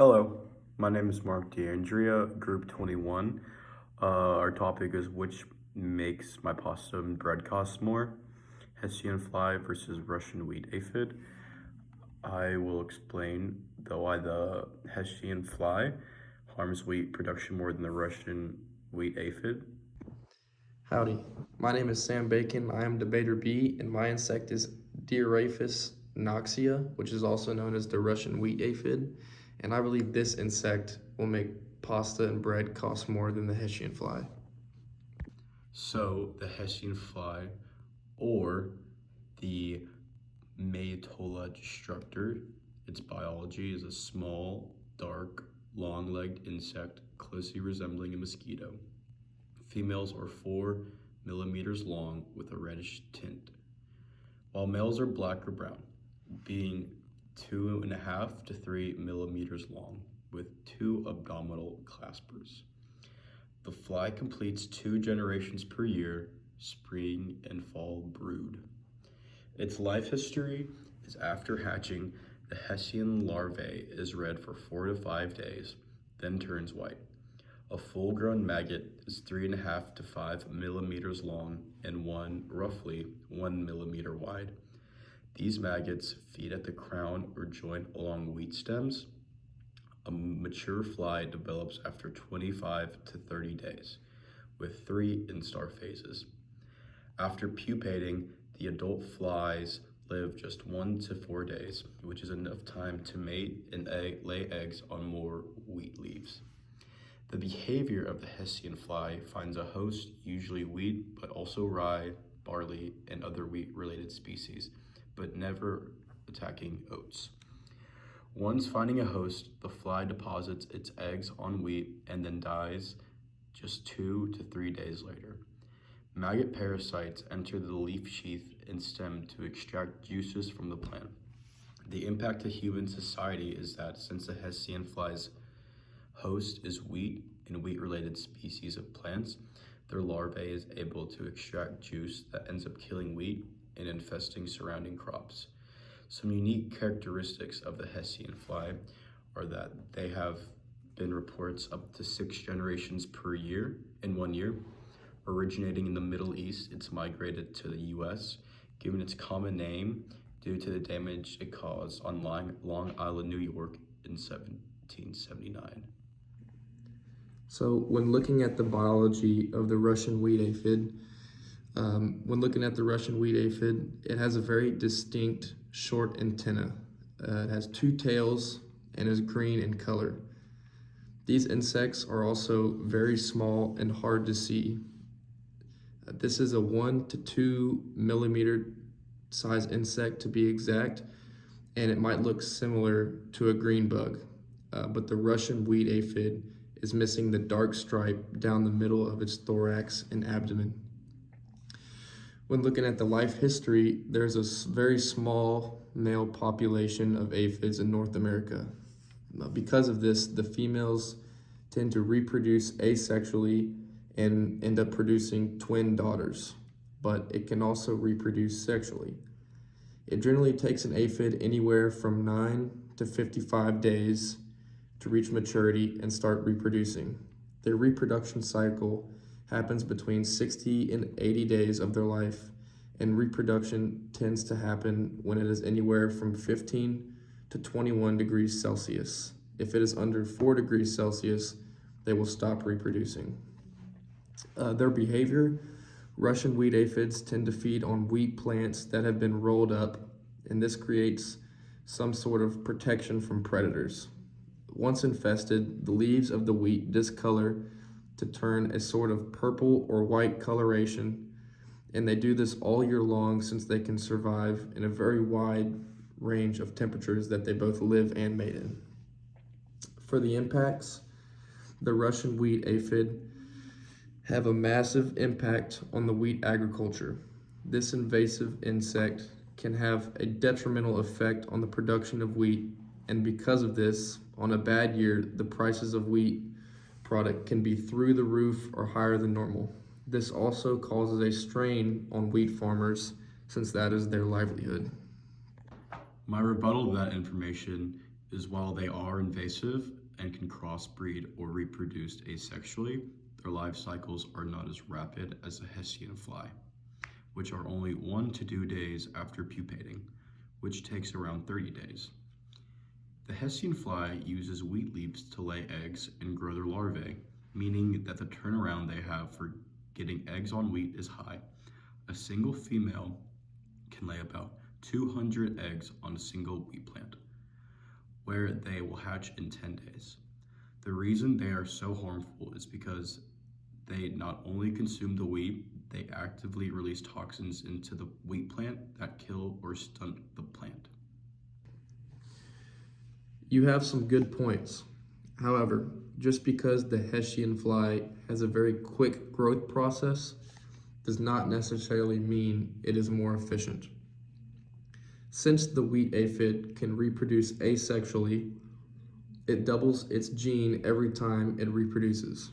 Hello, my name is Mark DeAndrea, Group 21. Our topic is which makes my pasta and bread cost more, Hessian fly versus Russian wheat aphid. I will explain why the Hessian fly harms wheat production more than the Russian wheat aphid. Howdy, my name is Sam Bacon. I am debater B, and my insect is Dioraphis noxia, which is also known as the Russian wheat aphid. And I believe this insect will make pasta and bread cost more than the Hessian fly. So the Hessian fly or the Maytola destructor, its biology is a small, dark, long-legged insect closely resembling a mosquito. Females are 4 millimeters long with a reddish tint, while males are black or brown, being 2.5 to 3 millimeters long with 2 abdominal claspers. The fly completes 2 generations per year, spring and fall brood. Its life history is after hatching, the Hessian larvae is red for 4 to 5 days, then turns white. A full-grown maggot is 3.5 to 5 millimeters long and roughly 1 millimeter wide. These maggots feed at the crown or joint along wheat stems. A mature fly develops after 25 to 30 days, with 3 instar phases. After pupating, the adult flies live just 1 to 4 days, which is enough time to mate and lay eggs on more wheat leaves. The behavior of the Hessian fly finds a host, usually wheat, but also rye, barley, and other wheat-related species, but never attacking oats. Once finding a host, the fly deposits its eggs on wheat and then dies just 2 to 3 days later. Maggot parasites enter the leaf sheath and stem to extract juices from the plant. The impact to human society is that since the Hessian fly's host is wheat and wheat-related species of plants, their larvae is able to extract juice that ends up killing wheat and infesting surrounding crops. Some unique characteristics of the Hessian fly are that they have been reports up to 6 generations per year in 1 year. Originating in the Middle East, it's migrated to the US, given its common name due to the damage it caused on Long Island, New York in 1779. So, when looking at the biology of the Russian wheat aphid, it has a very distinct short antenna. It has 2 tails and is green in color. These insects are also very small and hard to see. This is a 1 to 2 millimeter size insect to be exact, and it might look similar to a green bug, but the Russian wheat aphid is missing the dark stripe down the middle of its thorax and abdomen. When looking at the life history, there's a very small male population of aphids in North America. Because of this, the females tend to reproduce asexually and end up producing twin daughters, but it can also reproduce sexually. It generally takes an aphid anywhere from 9 to 55 days to reach maturity and start reproducing. Their reproduction cycle happens between 60 and 80 days of their life, and reproduction tends to happen when it is anywhere from 15 to 21 degrees Celsius. If it is under 4 degrees Celsius, they will stop reproducing. Their behavior, Russian wheat aphids tend to feed on wheat plants that have been rolled up, and this creates some sort of protection from predators. Once infested, the leaves of the wheat discolor to turn a sort of purple or white coloration, and they do this all year long since they can survive in a very wide range of temperatures that they both live and mate in. For the impacts, the Russian wheat aphid have a massive impact on the wheat agriculture. This invasive insect can have a detrimental effect on the production of wheat, and because of this, on a bad year, the prices of wheat product can be through the roof or higher than normal. This also causes a strain on wheat farmers since that is their livelihood. My rebuttal to that information is while they are invasive and can crossbreed or reproduce asexually, their life cycles are not as rapid as the Hessian fly, which are only 1 to 2 days after pupating, which takes around 30 days. The Hessian fly uses wheat leaves to lay eggs and grow their larvae, meaning that the turnaround they have for getting eggs on wheat is high. A single female can lay about 200 eggs on a single wheat plant, where they will hatch in 10 days. The reason they are so harmful is because they not only consume the wheat, they actively release toxins into the wheat plant that kill or stunt the plant. You have some good points. However, just because the Hessian fly has a very quick growth process does not necessarily mean it is more efficient. Since the wheat aphid can reproduce asexually, it doubles its gene every time it reproduces.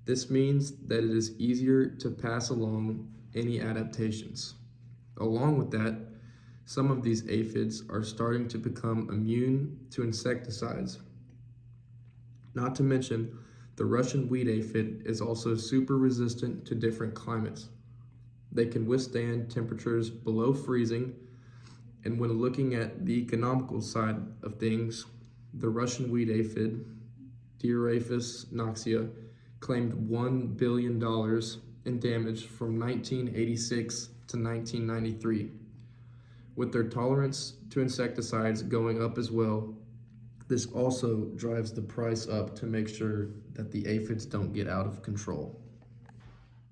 This means that it is easier to pass along any adaptations. Along with that, some of these aphids are starting to become immune to insecticides. Not to mention, the Russian wheat aphid is also super resistant to different climates. They can withstand temperatures below freezing, and when looking at the economical side of things, the Russian wheat aphid, Dioraphis noxia, claimed $1 billion in damage from 1986 to 1993. With their tolerance to insecticides going up as well, this also drives the price up to make sure that the aphids don't get out of control.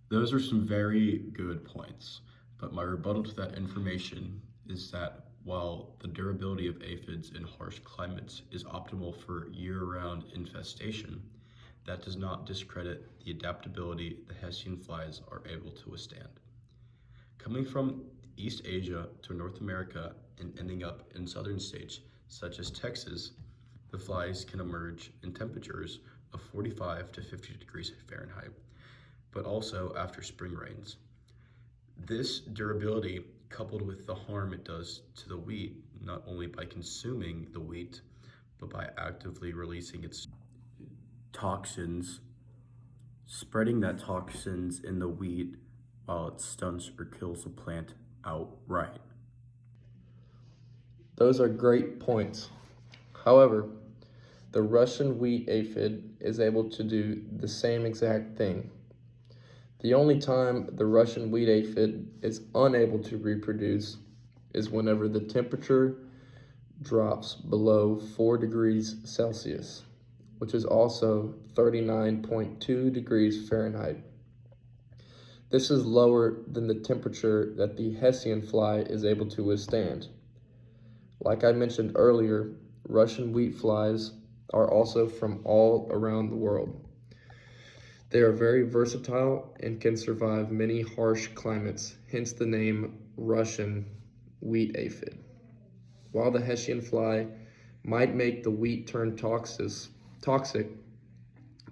Those are some very good points, but my rebuttal to that information is that while the durability of aphids in harsh climates is optimal for year-round infestation, that does not discredit the adaptability the Hessian flies are able to withstand. Coming from East Asia to North America and ending up in southern states such as Texas, the flies can emerge in temperatures of 45 to 50 degrees Fahrenheit, but also after spring rains. This durability, coupled with the harm it does to the wheat, not only by consuming the wheat, but by actively releasing its toxins, spreading that toxins in the wheat while it stunts or kills the plant outright. Those are great points. However, the Russian wheat aphid is able to do the same exact thing. The only time the Russian wheat aphid is unable to reproduce is whenever the temperature drops below 4 degrees Celsius, which is also 39.2 degrees Fahrenheit. This is lower than the temperature that the Hessian fly is able to withstand. Like I mentioned earlier, Russian wheat flies are also from all around the world. They are very versatile and can survive many harsh climates, hence the name Russian wheat aphid. While the Hessian fly might make the wheat turn toxic,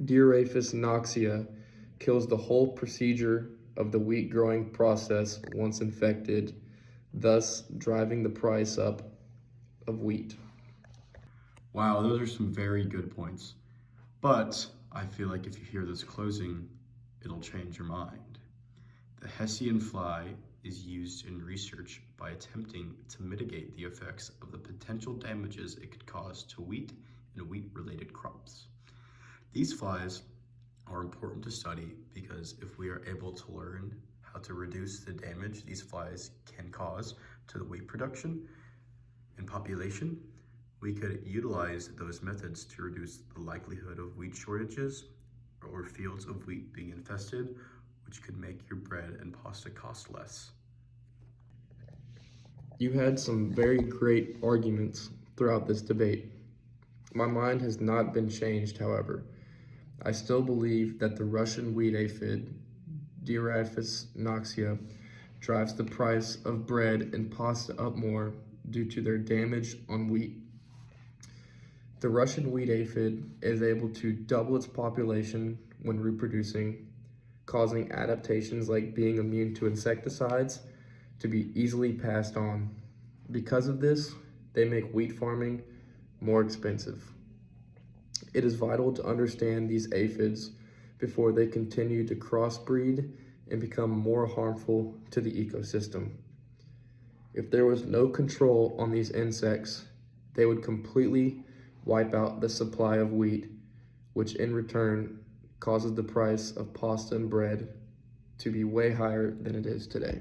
Dioraphis noxia kills the whole procedure of the wheat growing process once infected, thus driving the price up of wheat. Wow, those are some very good points. But I feel like if you hear this closing, it'll change your mind. The Hessian fly is used in research by attempting to mitigate the effects of the potential damages it could cause to wheat and wheat-related crops. These flies are important to study because if we are able to learn how to reduce the damage these flies can cause to the wheat production and population, we could utilize those methods to reduce the likelihood of wheat shortages or fields of wheat being infested, which could make your bread and pasta cost less. You had some very great arguments throughout this debate. My mind has not been changed, however. I still believe that the Russian wheat aphid, Dioraphis noxia, drives the price of bread and pasta up more due to their damage on wheat. The Russian wheat aphid is able to double its population when reproducing, causing adaptations like being immune to insecticides to be easily passed on. Because of this, they make wheat farming more expensive. It is vital to understand these aphids before they continue to crossbreed and become more harmful to the ecosystem. If there was no control on these insects, they would completely wipe out the supply of wheat, which in return causes the price of pasta and bread to be way higher than it is today.